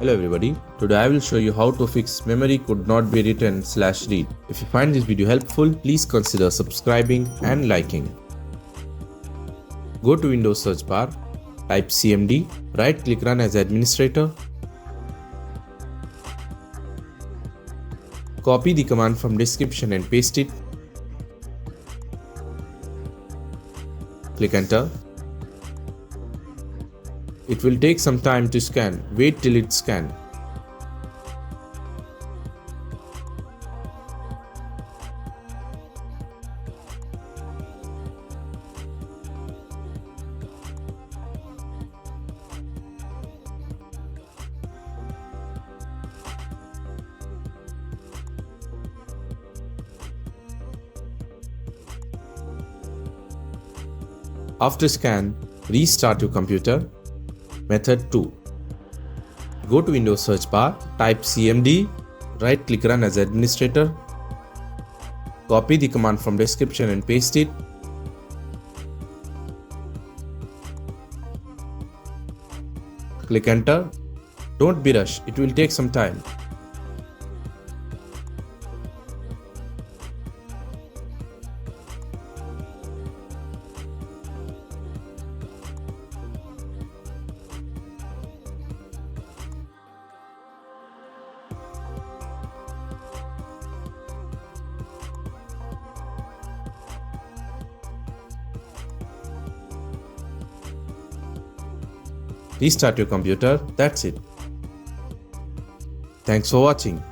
Hello everybody, today I will show you how to fix memory could not be written/read. If you find this video helpful, please consider subscribing and liking. Go to Windows search bar, type CMD, right click run as administrator. Copy the command from description and paste it. Click enter. It will take some time to scan. Wait till it scans. After scan, restart your computer. Method 2. Go to Windows search bar, type CMD, right click run as administrator. Copy the command from description and paste it. Click enter. Don't be rushed, it will take some time. Restart your computer, that's it. Thanks for watching.